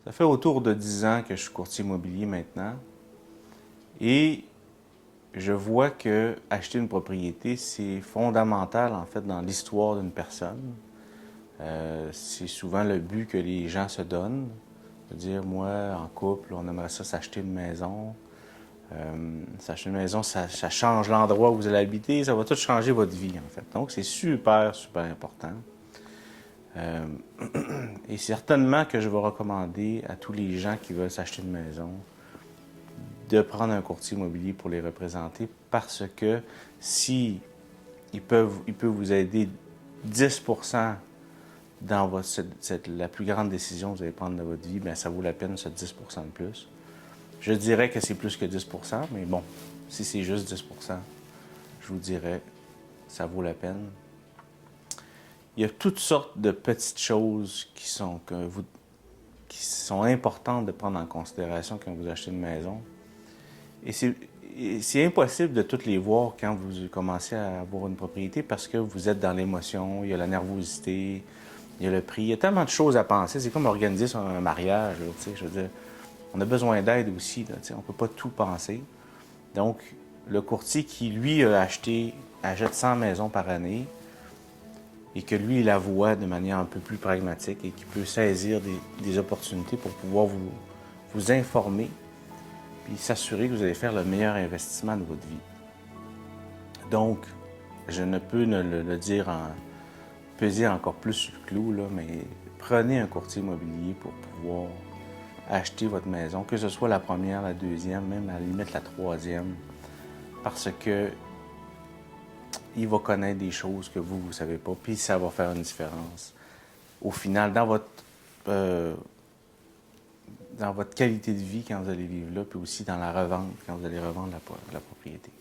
Ça fait autour de 10 ans que je suis courtier immobilier maintenant. Et je vois que acheter une propriété, c'est fondamental en fait dans l'histoire d'une personne. C'est souvent le but que les gens se donnent. C'est-à-dire, moi, en couple, on aimerait ça s'acheter une maison. S'acheter une maison, ça change l'endroit où vous allez habiter, ça va tout changer votre vie en fait. Donc c'est super, super important. Euh, et certainement que je vais recommander à tous les gens qui veulent s'acheter une maison de prendre un courtier immobilier pour les représenter parce que si il peut vous aider 10% dans la plus grande décision que vous allez prendre de votre vie, bien, ça vaut la peine ce 10% de plus. Je dirais que c'est plus que 10%, mais bon, si c'est juste 10%, je vous dirais, ça vaut la peine. Il y a toutes sortes de petites choses qui sont importantes de prendre en considération quand vous achetez une maison. Et c'est impossible de toutes les voir quand vous commencez à avoir une propriété parce que vous êtes dans l'émotion, il y a la nervosité, il y a le prix, il y a tellement de choses à penser. C'est comme organiser un mariage, là, je veux dire, on a besoin d'aide aussi, là, on ne peut pas tout penser. Donc, le courtier qui, lui, achète 100 maisons par année et que lui, il la voit de manière un peu plus pragmatique et qui peut saisir des opportunités pour pouvoir vous informer puis s'assurer que vous allez faire le meilleur investissement de votre vie. Donc, je ne peux ne le dire peser encore plus sur le clou, là, mais prenez un courtier immobilier pour pouvoir acheter votre maison, que ce soit la première, la deuxième, même à la limite la troisième, parce que il va connaître des choses que vous ne savez pas, puis ça va faire une différence. Au final, dans votre qualité de vie quand vous allez vivre là, puis aussi dans la revente, quand vous allez revendre la propriété.